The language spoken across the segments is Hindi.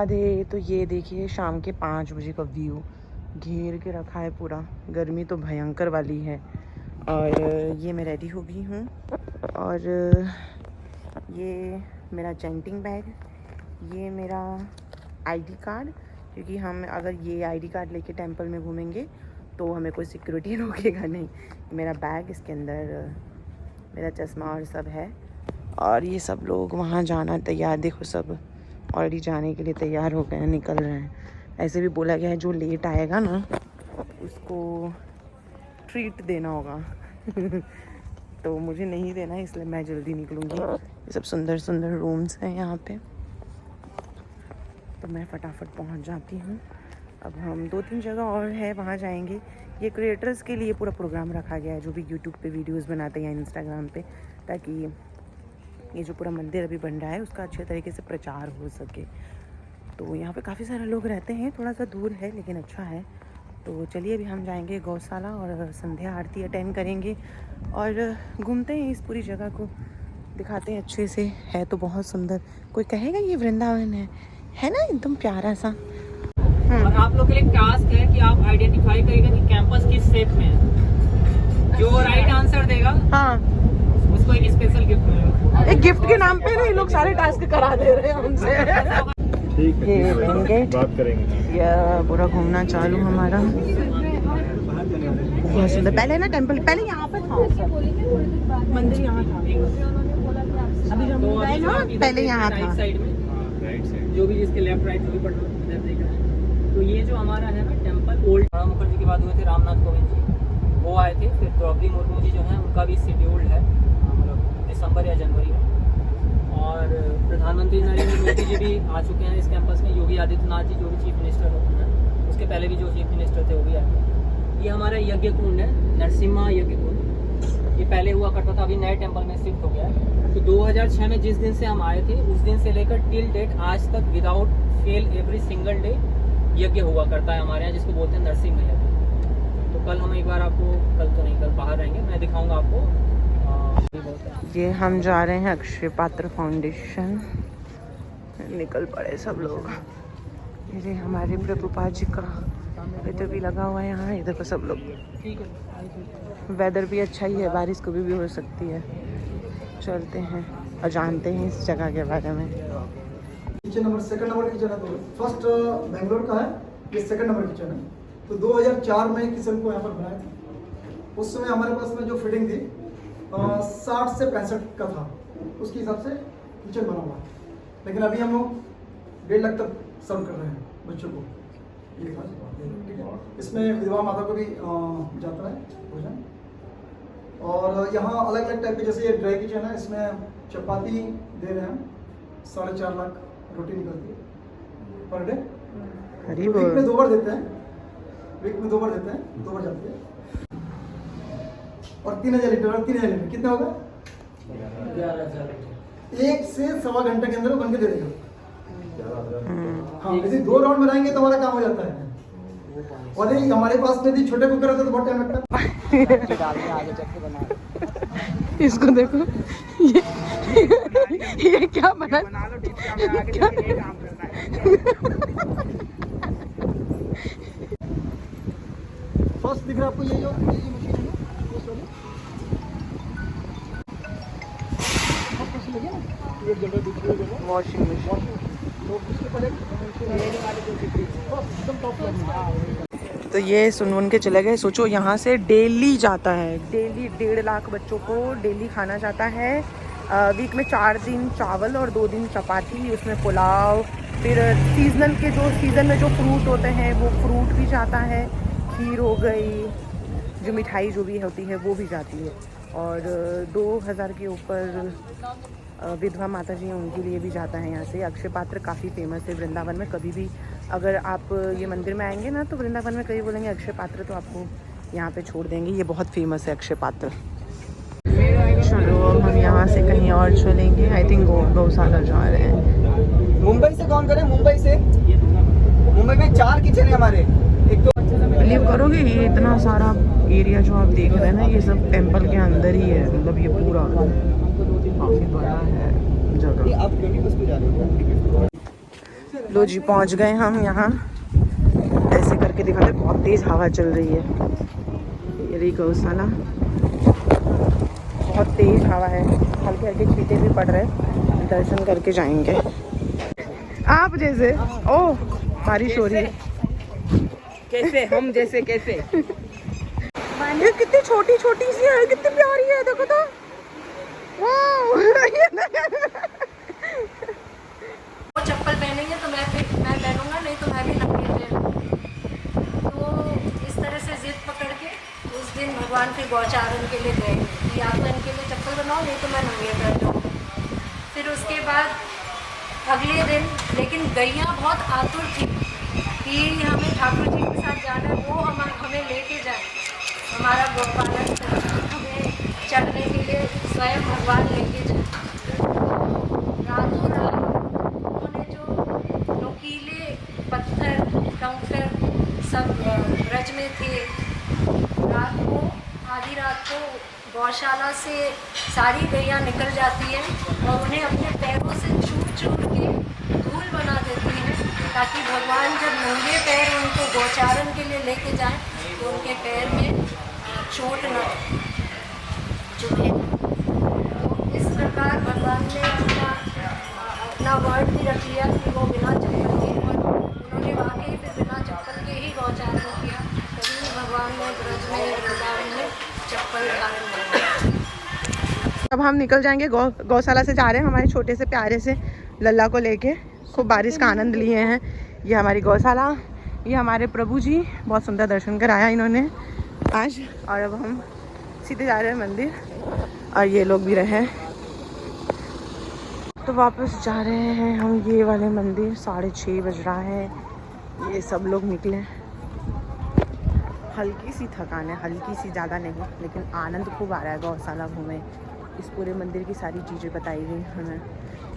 राधे। तो ये देखिए शाम के 5 बजे का व्यू, घेर के रखा है पूरा, गर्मी तो भयंकर वाली है। और ये मैं रेडी हो गई हूँ और ये मेरा जेंटिंग बैग, ये मेरा आईडी कार्ड, क्योंकि हम अगर ये आईडी कार्ड लेके टेंपल में घूमेंगे तो हमें कोई सिक्योरिटी रोकेगा नहीं। मेरा बैग, इसके अंदर मेरा चश्मा और सब है। और ये सब लोग वहाँ जाना तैयार, देखो सब ऑलरेडी जाने के लिए तैयार हो गए हैं, निकल रहे हैं। ऐसे भी बोला गया है जो लेट आएगा ना उसको ट्रीट देना होगा तो मुझे नहीं देना है, इसलिए मैं जल्दी निकलूँगी। ये सब सुंदर सुंदर रूम्स हैं यहाँ पे, तो मैं फटाफट पहुँच जाती हूँ। अब हम 2-3 जगह और है वहाँ जाएंगे। ये क्रिएटर्स के लिए पूरा प्रोग्राम रखा गया है जो भी यूट्यूब पे वीडियोस बनाते हैं या इंस्टाग्राम पे, ताकि ये जो पूरा मंदिर अभी बन रहा है उसका अच्छे तरीके से प्रचार हो सके। तो यहाँ पे काफ़ी सारे लोग रहते हैं, थोड़ा सा दूर है लेकिन अच्छा है। तो चलिए अभी हम जाएंगे गौशाला और संध्या आरती अटेंड करेंगे और घूमते हैं, इस पूरी जगह को दिखाते हैं अच्छे से। है तो बहुत सुंदर, कोई कहेगा ये वृंदावन है ना, एकदम प्यारा सा। और आप लोग के लिए टास्क है कि आप आइडेंटिफाई करिएगा कि कैंपस किस शेप में है। जो राइट आंसर देगा हाँ उसको एक स्पेशल गिफ्ट मिलेगा। एक गिफ्ट के नाम पे ना ये लोग सारे टास्क करा दे रहे हैं हमसे। ठीक है, ये मेन गेट, बात करेंगे। ये पूरा घूमना चालू हमारा। बहुत सुंदर। पहले ना टेंपल पहले यहाँ पे था, मंदिर यहाँ था, अभी जो हम गए ना पहले यहाँ था। साइड में जो भी जिसके लेफ्ट राइट भी पढ़ देख रहे हैं। तो ये जो हमारा है ना टेंपल, ओल्ड प्रणब मुखर्जी के बाद हुए थे रामनाथ कोविंद जी, वो आए थे। फिर द्रौपदी मुर्मू जी जो है उनका भी शेड्यूल्ड है, मतलब दिसंबर या जनवरी में। और प्रधानमंत्री नरेंद्र मोदी जी भी आ चुके हैं इस कैंपस में। योगी आदित्यनाथ जी जो भी चीफ मिनिस्टर होते हैं, उसके पहले भी जो चीफ मिनिस्टर थे वो भी आए थे। ये हमारा यज्ञ कुंड है, नरसिम्हा यज्ञ कुंड। ये पहले हुआ करता था, अभी नए टेंपल में शिफ्ट हो गया है। तो 2006 में जिस दिन से हम आए थे उस दिन से लेकर टिल डेट आज तक without fail every single day यज्ञ हुआ करता है हमारे यहाँ, जिसको बोलते हैं नरसिम्हा यज्ञ। तो कल हम एक बार आपको, कल तो नहीं, कल बाहर रहेंगे, मैं दिखाऊंगा आपको। ये हम जा रहे हैं अक्षय पात्र फाउंडेशन, निकल पड़े सब लोग। ये हमारे प्रभुपाद जी का इधर भी लगा हुआ है यहाँ, इधर पर सब लोग। वेदर भी अच्छा ही है, बारिश कभी भी हो सकती है। चलते हैं और जानते हैं इस जगह के बारे में। Kitchen number, second number kitchen है। तो फर्स्ट बेंगलोर का है, ये सेकंड नंबर किचन है। तो 2004 में किचन को यहाँ पर बनाया था। उस समय हमारे पास में जो फिटिंग थी 60 से 65 का था, उसके हिसाब से किचन बना हुआ। लेकिन अभी हम लोग 1.5 लाख तक सर्व कर रहे हैं बच्चों को। ये ठीक है, इसमें विधवा माता को भी जाता है भोजन। और यहाँ अलग अलग टाइप के, जैसे ये ड्राई किचन है, इसमें चपाती दे रहे हैं, 4.5 लाख रोटी निकलती है पर डे। वीक में 2 बार देते हैं, वीक में 2 बार देते हैं, 2 बार जाती है। और 3000 लीटर, और 3000 लीटर कितना होगा? 11,000 लीटर। 1 से सवा घंटे के अंदर वो बन के दे देगा। हाँ, यदि 2 राउंड में रहेंगे तो हमारा काम हो जाता है। और ये हमारे पास में यदि छोटे कुकर होते तो बहुत टाइम लगता है। इसको देखो, ये क्या बना फर्स्ट दिख रहा है आपको ये मशीन है ना, एक जगह दूसरी जगह वॉशिंग मशीन। तो उसके पहले एकदम टॉप लाइन। तो ये सुन के चले गए। सोचो यहाँ से डेली जाता है, डेली 1.5 लाख बच्चों को डेली खाना जाता है। वीक में 4 दिन चावल और 2 दिन चपाती, उसमें पुलाव। फिर सीजनल के जो सीज़न में जो फ्रूट होते हैं वो फ्रूट भी जाता है, खीर हो गई, जो मिठाई जो भी होती है वो भी जाती है। और 2000 के ऊपर विधवा माता जी हैं उनके लिए भी जाता है यहाँ से। अक्षय पात्र काफ़ी फेमस है वृंदावन में। कभी भी अगर आप ये मंदिर में आएंगे ना तो वृंदावन में कभी बोलेंगे अक्षय पात्र तो आपको यहाँ पे छोड़ देंगे। ये बहुत फेमस है अक्षय पात्र। चलो अब हम यहाँ से कहीं और चलेंगे। आई थिंक गौशाला जा रहे हैं। मुंबई से कौन करे? मुंबई से, मुंबई में 4 किचन है हमारे। एक तो बिलीव करोगे ये इतना सारा एरिया जो आप देख रहे हैं ना, ये सब टेम्पल के अंदर ही है। मतलब ये पूरा काफ़ी बड़ा है जगह। आप 20 बस पे जा रहे हो? लो जी पहुंच गए हम यहाँ। ऐसे करके दिखाते, बहुत तेज हवा चल रही है। ये रही गौशाला, बहुत तेज हवा है, हल्के हल्के छींटे भी पड़ रहे। दर्शन करके जाएंगे। आप जैसे ओह बारिश हो रही है। कैसे हम जैसे कैसे ये कितनी छोटी छोटी सी है, कितनी प्यारी है, देखो तो। वाह वो चप्पल पहनेंगे तो मैं पहनूंगा, नहीं तो मैं भी नंगे पैर। तो इस तरह से जिद पकड़ के उस दिन भगवान फिर गौचारण के लिए गए कि या तो इनके लिए चप्पल बनाओ, नहीं तो मैं नंगे पैर जाऊँगा। फिर उसके बाद अगले दिन लेकिन गैया बहुत आतुर थी कि हमें ठाकुर जी के साथ जाना है, वो हमें लेके जाए। हमारा गोपालन हमें चढ़ने के लिए स्वयं भगवान लेके जाए। रातों रात उन्होंने जो नुकीले पत्थर कंकर सब ब्रज में थे, रात को आधी रात को गौशाला से सारी गैया निकल जाती है और उन्हें अपने पैरों से छूट के धूल बना देती हैं, ताकि भगवान जब नंगे पैर उनको गौचारण के लिए लेके जाएं तो उनके पैर में चोट न चुभे। तो इस प्रकार भगवान ने अपना वर्ड भी रख लिया कि वो बिना चप्पल के, और उन्होंने वाकई फिर बिना चप्पल के ही गौचारण किया। कभी भगवान ने ब्रज में वृंदावन में चप्पल धारण नहीं। अब हम निकल जाएंगे। गौशाला से जा रहे हैं हमारे छोटे से प्यारे से लल्ला को लेके। खूब बारिश का आनंद लिए हैं। ये हमारी गौशाला, ये हमारे प्रभु जी, बहुत सुंदर दर्शन कराया इन्होंने आज। और अब हम सीधे जा रहे हैं मंदिर, और ये लोग भी रहे। तो वापस जा रहे हैं हम ये वाले मंदिर। 6:30 बज रहा है। ये सब लोग निकले। हल्की सी थकान है, हल्की सी, ज़्यादा नहीं, लेकिन आनंद खूब आ रहा है गौशाला घूमे। इस पूरे मंदिर की सारी चीज़ें बताई गई हमें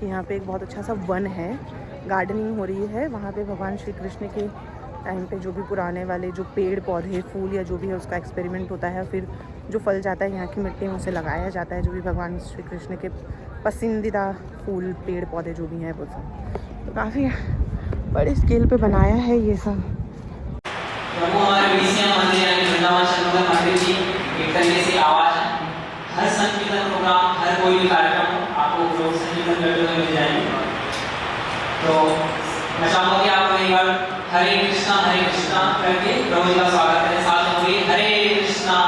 कि यहाँ पे एक बहुत अच्छा सा वन है, गार्डनिंग हो रही है। वहाँ पे भगवान श्री कृष्ण के टाइम पे जो भी पुराने वाले जो पेड़ पौधे फूल या जो भी है उसका एक्सपेरिमेंट होता है, फिर जो फल जाता है यहाँ की मिट्टी में उसे लगाया जाता है, जो भी भगवान श्री कृष्ण के पसंदीदा फूल पेड़ पौधे जो भी हैं वो सब। तो काफ़ी बड़े स्केल पे बनाया है ये सब। प्रभु हमारे विषय मंदिर यानी वृंदावन शंकर मंदिर की एक तरीके से आवाज है। हर संकीर्तन प्रोग्राम, हर कोई भी कार्यक्रम आपको लोग संकीर्तन करते हुए मिल जाएंगे। तो मैं चाहूँगा कि आप एक बार हरे कृष्णा करके प्रभु जी का स्वागत करें। साथ में बोलिए हरे कृष्णा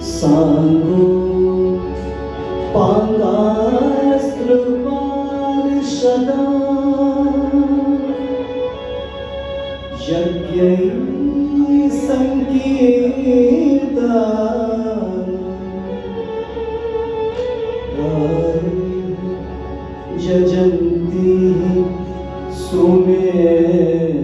सांगो पांगास्त्रपार्षदा यज्ञै संकीर्ता यजन्ति सुमेधसा।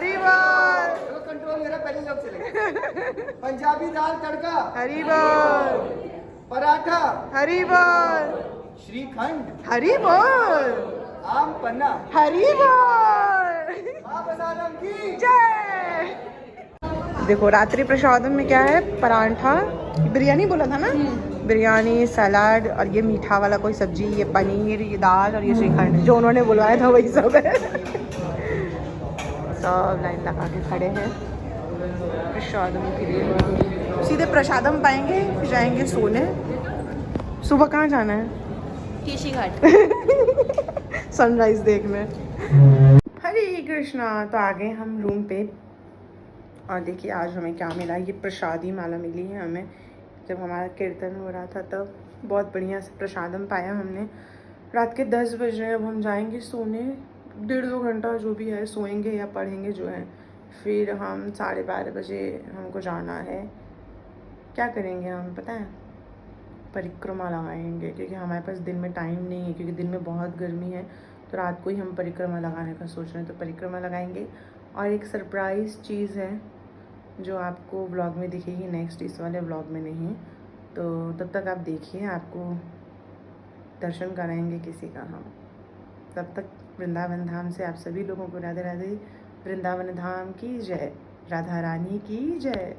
हरी बोल, चलो कंट्रोल मेरा पहले लोग चलेगा। पंजाबी दाल तड़का, हरी बोल, पराठा, हरी बोल, श्रीखंड, हरी बोल, आम पन्ना, हरी बोल, माँ प्रसादम की जय। देखो रात्रि प्रसादम में क्या है, परांठा, बिरयानी बोला था ना, बिरयानी, सलाद और ये मीठा वाला कोई सब्जी, ये पनीर, ये दाल और ये श्रीखंड, जो उन्होंने बुलवाया था वही सब है। सब लाइन लगा के खड़े हैं प्रसादम के लिए। सीधे प्रसादम पाएंगे फिर जाएंगे सोने। सुबह कहाँ जाना है? केशी घाट। सनराइज देखने। हरे कृष्णा। तो आ गए हम रूम पे और देखिए आज हमें क्या मिला, ये प्रसादी माला मिली है हमें। जब हमारा कीर्तन हो रहा था तब बहुत बढ़िया से प्रसादम पाया हमने। रात के 10 बज रहे हैं, अब हम जाएंगे सोने। 1.5-2 घंटा जो भी है सोएंगे या पढ़ेंगे जो है, फिर हम 12:30 बजे हमको जाना है। क्या करेंगे हम पता है? परिक्रमा लगाएंगे, क्योंकि हमारे पास दिन में टाइम नहीं है, क्योंकि दिन में बहुत गर्मी है। तो रात को ही हम परिक्रमा लगाने का सोच रहे हैं, तो परिक्रमा लगाएंगे। और एक सरप्राइज़ चीज़ है जो आपको व्लॉग में दिखेगी नेक्स्ट, इस वाले व्लॉग में नहीं। तो तब तक आप देखिए, आपको दर्शन कराएंगे किसी का हम। तब तक वृंदावन धाम से आप सभी लोगों को राधे राधे। वृंदावन धाम की जय, राधा रानी की जय।